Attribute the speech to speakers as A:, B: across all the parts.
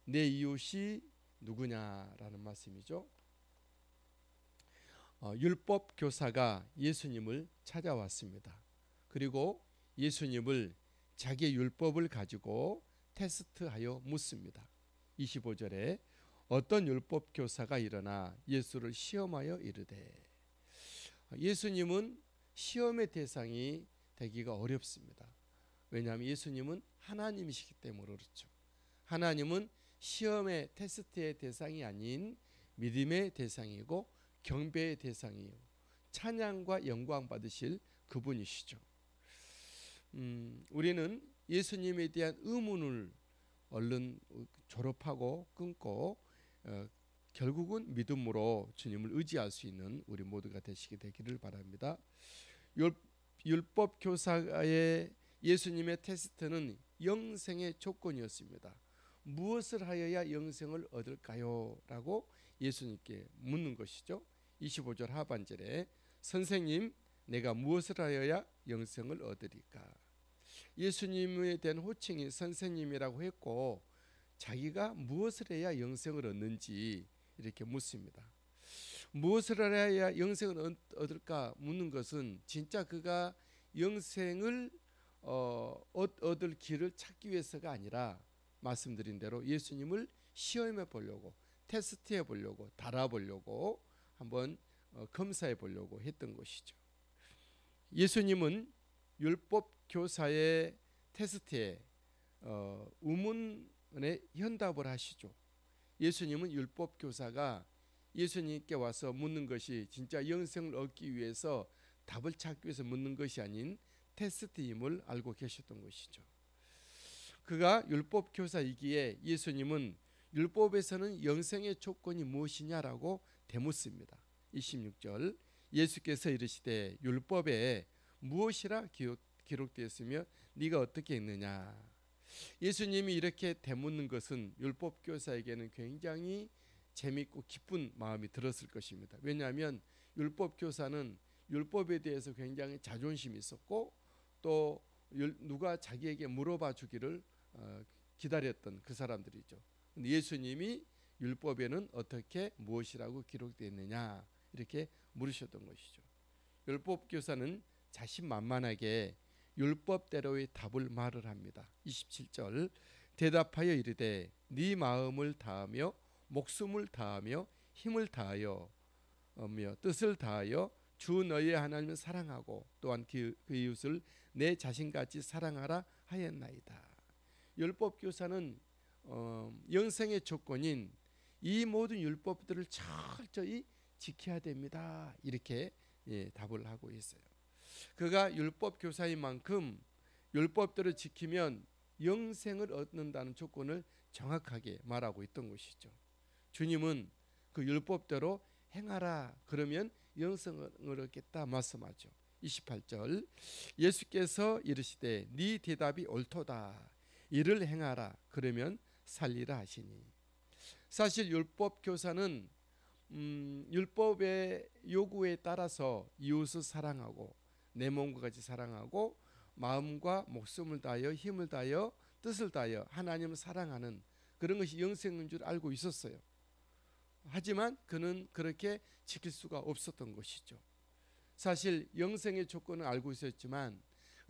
A: 내 이웃이 누구냐라는 말씀이죠. 율법 교사가 예수님을 찾아왔습니다. 그리고 예수님을 자기의 율법을 가지고 테스트하여 묻습니다. 25절에 어떤 율법 교사가 일어나 예수를 시험하여 이르되, 예수님은 시험의 대상이 되기가 어렵습니다. 왜냐하면 예수님은 하나님이시기 때문에 그렇죠. 하나님은 시험의 테스트의 대상이 아닌 믿음의 대상이고 경배의 대상이요, 찬양과 영광 받으실 그분이시죠. 우리는 예수님에 대한 의문을 얼른 졸업하고 끊고 결국은 믿음으로 주님을 의지할 수 있는 우리 모두가 되시게 되기를 바랍니다. 율법 교사의 예수님의 테스트는 영생의 조건이었습니다. 무엇을 하여야 영생을 얻을까요? 라고 예수님께 묻는 것이죠. 25절 하반절에 선생님, 내가 무엇을 하여야 영생을 얻으리까? 예수님에 대한 호칭이 선생님이라고 했고, 자기가 무엇을 해야 영생을 얻는지 이렇게 묻습니다. 무엇을 해야 영생을 얻을까 묻는 것은 진짜 그가 영생을 얻을 길을 찾기 위해서가 아니라 말씀드린 대로 예수님을 시험해 보려고, 테스트해 보려고, 달아보려고, 한번 검사해 보려고 했던 것이죠. 예수님은 율법 교사의 테스트에 의문에 현답을 하시죠. 예수님은 율법 교사가 예수님께 와서 묻는 것이 진짜 영생을 얻기 위해서 답을 찾기 위해서 묻는 것이 아닌 테스트임을 알고 계셨던 것이죠. 그가 율법 교사이기에 예수님은 율법에서는 영생의 조건이 무엇이냐라고 되묻습니다. 26절 예수께서 이르시되 율법에 무엇이라 기록되었으며 네가 어떻게 읽느냐. 예수님이 이렇게 되묻는 것은 율법 교사에게는 굉장히 재미있고 기쁜 마음이 들었을 것입니다. 왜냐하면 율법 교사는 율법에 대해서 굉장히 자존심이 있었고 또 누가 자기에게 물어봐 주기를 기다렸던 그 사람들이죠. 근데 예수님이 율법에는 어떻게 무엇이라고 기록되어 있느냐 이렇게 물으셨던 것이죠. 율법 교사는 자신만만하게 율법대로의 답을 말을 합니다. 27절 대답하여 이르되 네 마음을 다하며 목숨을 다하며 힘을 다하여 뜻을 다하여 주 너의 하나님을 사랑하고 또한 그 이웃을 내 자신같이 사랑하라 하였나이다. 율법 교사는 영생의 조건인 이 모든 율법들을 철저히 지켜야 됩니다. 이렇게 답을 하고 있어요. 그가 율법 교사인 만큼 율법들을 지키면 영생을 얻는다는 조건을 정확하게 말하고 있던 것이죠. 주님은 그 율법대로 행하라 그러면 영생을 얻겠다 말씀하죠. 28절 예수께서 이르시되 네 대답이 옳도다. 이를 행하라 그러면 살리라 하시니. 사실 율법 교사는 율법의 요구에 따라서 이웃을 사랑하고 내 몸과 같이 사랑하고 마음과 목숨을 다하여 힘을 다하여 뜻을 다하여 하나님을 사랑하는 그런 것이 영생인 줄 알고 있었어요. 하지만 그는 그렇게 지킬 수가 없었던 것이죠. 사실 영생의 조건을 알고 있었지만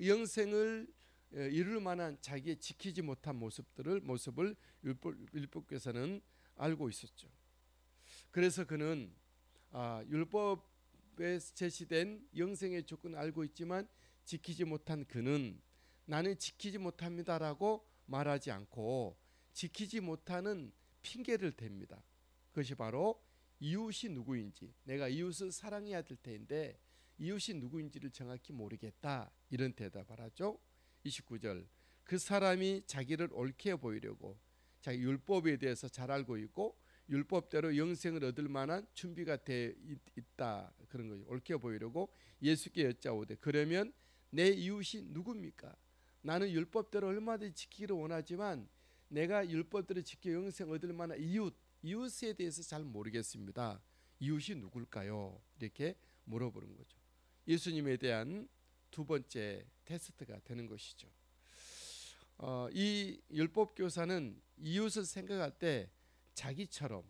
A: 영생을 이룰 만한 자기의 지키지 못한 모습을 율법교사는 알고 있었죠. 그래서 그는 율법에 제시된 영생의 조건을 알고 있지만 지키지 못한 그는 나는 지키지 못합니다라고 말하지 않고 지키지 못하는 핑계를 댑니다. 그것이 바로 이웃이 누구인지, 내가 이웃을 사랑해야 될 텐데 이웃이 누구인지를 정확히 모르겠다, 이런 대답을 하죠. 29절 그 사람이 자기를 옳게 보이려고 자기 율법에 대해서 잘 알고 있고 율법대로 영생을 얻을 만한 준비가 돼 있다, 그런 거죠. 옳게 보이려고 예수께 여짜오되 그러면 내 이웃이 누굽니까? 나는 율법대로 얼마든지 지키기를 원하지만 내가 율법대로 지켜 영생 얻을 만한 이웃에 대해서 잘 모르겠습니다. 이웃이 누굴까요? 이렇게 물어보는 거죠. 예수님에 대한 두 번째 테스트가 되는 것이죠. 이 율법 교사는 이웃을 생각할 때 자기처럼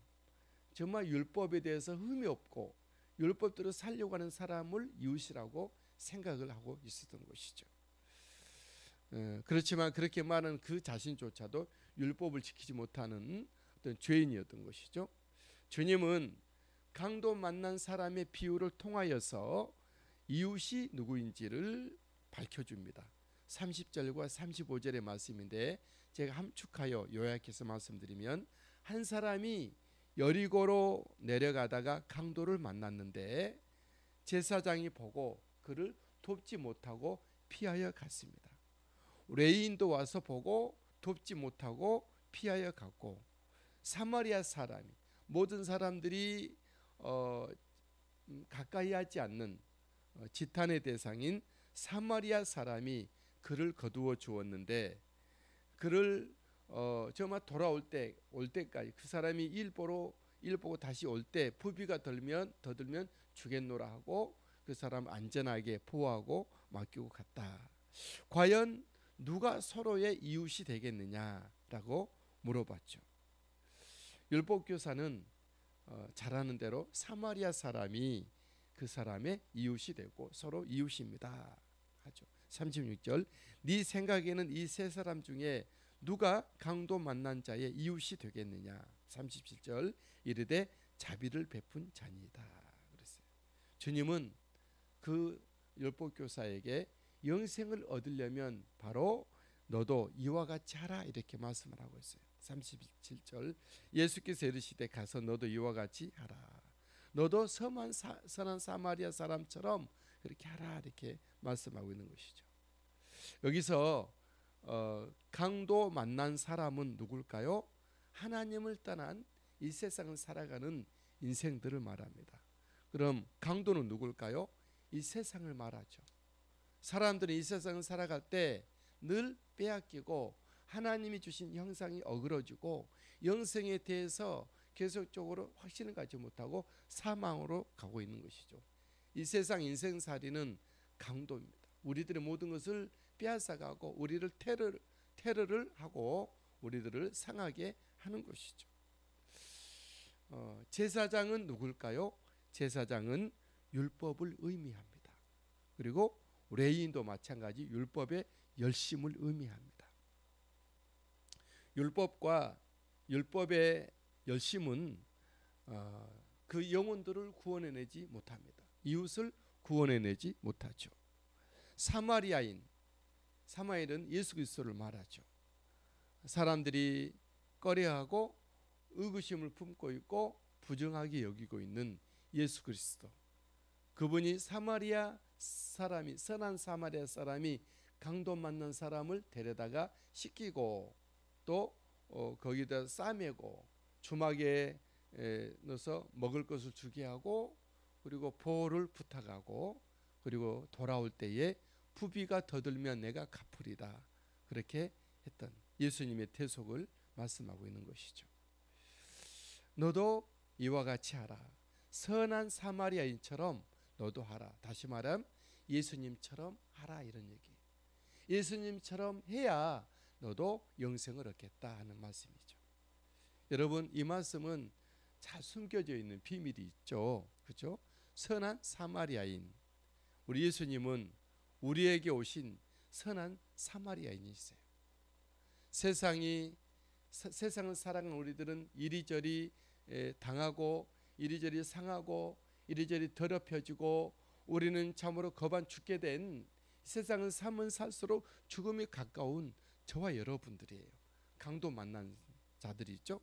A: 정말 율법에 대해서 흠이 없고 율법대로 살려고 하는 사람을 이웃이라고 생각을 하고 있었던 것이죠. 그렇지만 그렇게 말하는 그 자신조차도 율법을 지키지 못하는 어떤 죄인이었던 것이죠. 주님은 강도 만난 사람의 비유를 통하여서 이웃이 누구인지를 밝혀줍니다. 30절과 35절의 말씀인데 제가 함축하여 요약해서 말씀드리면, 한 사람이 여리고로 내려가다가 강도를 만났는데 제사장이 보고 그를 돕지 못하고 피하여 갔습니다. 레위인도 와서 보고 돕지 못하고 피하여 갔고, 사마리아 사람이, 모든 사람들이 가까이 하지 않는 지탄의 대상인 사마리아 사람이 그를 거두어 주었는데, 그를 정말 돌아올 때까지 그 사람이 일 보고 다시 올 때 부비가 더들면 주겠노라 하고 그 사람 안전하게 보호하고 맡기고 갔다. 과연 누가 서로의 이웃이 되겠느냐라고 물어봤죠. 율법교사는 잘 아는 대로 사마리아 사람이 그 사람의 이웃이 되고 서로 이웃입니다 하죠. 36절, 네 생각에는 이 세 사람 중에 누가 강도 만난 자의 이웃이 되겠느냐. 37절, 이르되 자비를 베푼 자니이다 그랬어요. 주님은 그 율법교사에게 영생을 얻으려면 바로 너도 이와 같이 하라 이렇게 말씀을 하고 있어요. 37절, 예수께서 이르시되 가서 너도 이와 같이 하라. 너도 선한 사마리아 사람처럼 그렇게 하라 이렇게 말씀하고 있는 것이죠. 여기서 강도 만난 사람은 누굴까요? 하나님을 떠난 이 세상을 살아가는 인생들을 말합니다. 그럼 강도는 누굴까요? 이 세상을 말하죠. 사람들이 이 세상을 살아갈 때 늘 빼앗기고 하나님이 주신 형상이 어그러지고 영생에 대해서 계속적으로 확신을 갖지 못하고 사망으로 가고 있는 것이죠. 이 세상 인생살이는 강도입니다. 우리들의 모든 것을 빼앗아가고 우리를 테러를 하고 우리들을 상하게 하는 것이죠. 제사장은 누굴까요? 제사장은 율법을 의미합니다. 그리고 레위인도 마찬가지 율법의 열심을 의미합니다. 율법과 율법의 열심은 그 영혼들을 구원해내지 못합니다. 이웃을 구원해내지 못하죠. 사마리아인은 예수 그리스도를 말하죠. 사람들이 꺼려하고 의구심을 품고 있고 부정하게 여기고 있는 예수 그리스도, 그분이 사마리아 사람이, 선한 사마리아 사람이 강도 만난 사람을 데려다가 씻기고 또 거기다 싸매고 주막에 넣어서 먹을 것을 주게 하고 그리고 보호를 부탁하고 그리고 돌아올 때에 부비가 더들면 내가 갚으리다 그렇게 했던 예수님의 대속을 말씀하고 있는 것이죠. 너도 이와 같이 하라. 선한 사마리아인처럼 너도 하라. 다시 말하면 예수님처럼 하라 이런 얘기. 예수님처럼 해야 너도 영생을 얻겠다 하는 말씀이죠. 여러분, 이 말씀은 잘 숨겨져 있는 비밀이 있죠. 그렇죠? 선한 사마리아인, 우리 예수님은 우리에게 오신 선한 사마리아인이세요. 세상을 살아가는 우리들은 이리저리 당하고 이리저리 상하고 이리저리 더럽혀지고 우리는 참으로 거반 죽게 된, 세상을 살면 살수록 죽음이 가까운 저와 여러분들이에요. 강도 만난 자들이죠.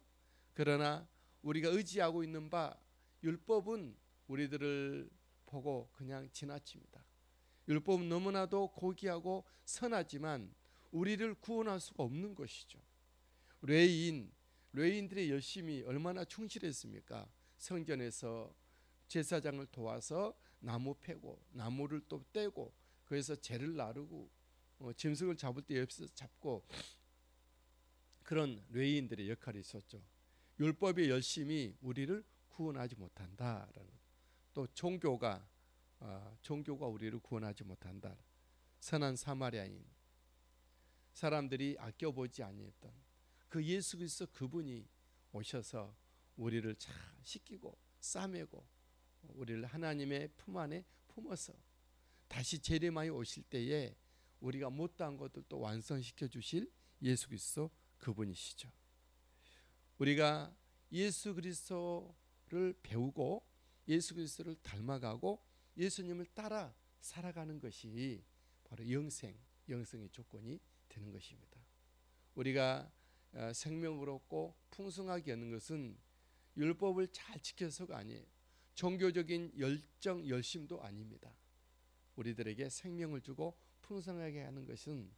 A: 그러나 우리가 의지하고 있는 바 율법은 우리들을 보고 그냥 지나칩니다. 율법은 너무나도 고귀하고 선하지만 우리를 구원할 수가 없는 것이죠. 레위인들의 열심이 얼마나 충실했습니까? 성전에서 제사장을 도와서 나무 패고 나무를 또 떼고 그래서 재를 나르고 짐승을 잡을 때 옆에서 잡고 그런 레위인들의 역할이 있었죠. 율법의 열심이 우리를 구원하지 못한다라는 것. 또 종교가 우리를 구원하지 못한다. 선한 사마리아인, 사람들이 아껴보지 아니했던 그 예수 그리스도 그분이 오셔서 우리를 잘 씻기고 싸매고 우리를 하나님의 품 안에 품어서 다시 재림하여 오실 때에 우리가 못한 것들도 완성시켜 주실 예수 그리스도 그분이시죠. 우리가 예수 그리스도를 배우고 예수 그리스도를 닮아가고 예수님을 따라 살아가는 것이 바로 영생의 조건이 되는 것입니다. 우리가 생명을 얻고 풍성하게 얻는 것은 율법을 잘 지켜서가 아니에요. 종교적인 열정, 열심도 아닙니다. 우리들에게 생명을 주고 풍성하게 하는 것은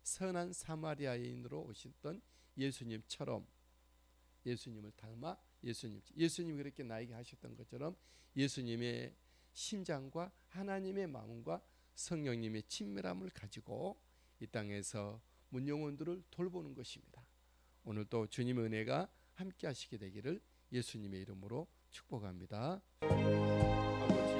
A: 선한 사마리아인으로 오셨던 예수님처럼 예수님을 닮아 예수님이 그렇게 나에게 하셨던 것처럼 예수님의 심장과 하나님의 마음과 성령님의 친밀함을 가지고 이 땅에서 문영혼들을 돌보는 것입니다. 오늘도 주님의 은혜가 함께 하시게 되기를 예수님의 이름으로 축복합니다. 아버지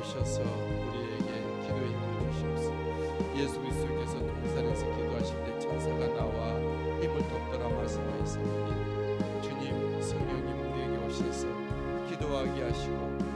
A: 오셔서 우리에게 기도의 힘을 주시옵소서. 예수 그리스도께서 동산에서 기도하실 때 천사가 나와 힘을 돕더라 말씀하셨으니 주님 성령님 우리에게 오셔서 기도하게 하시고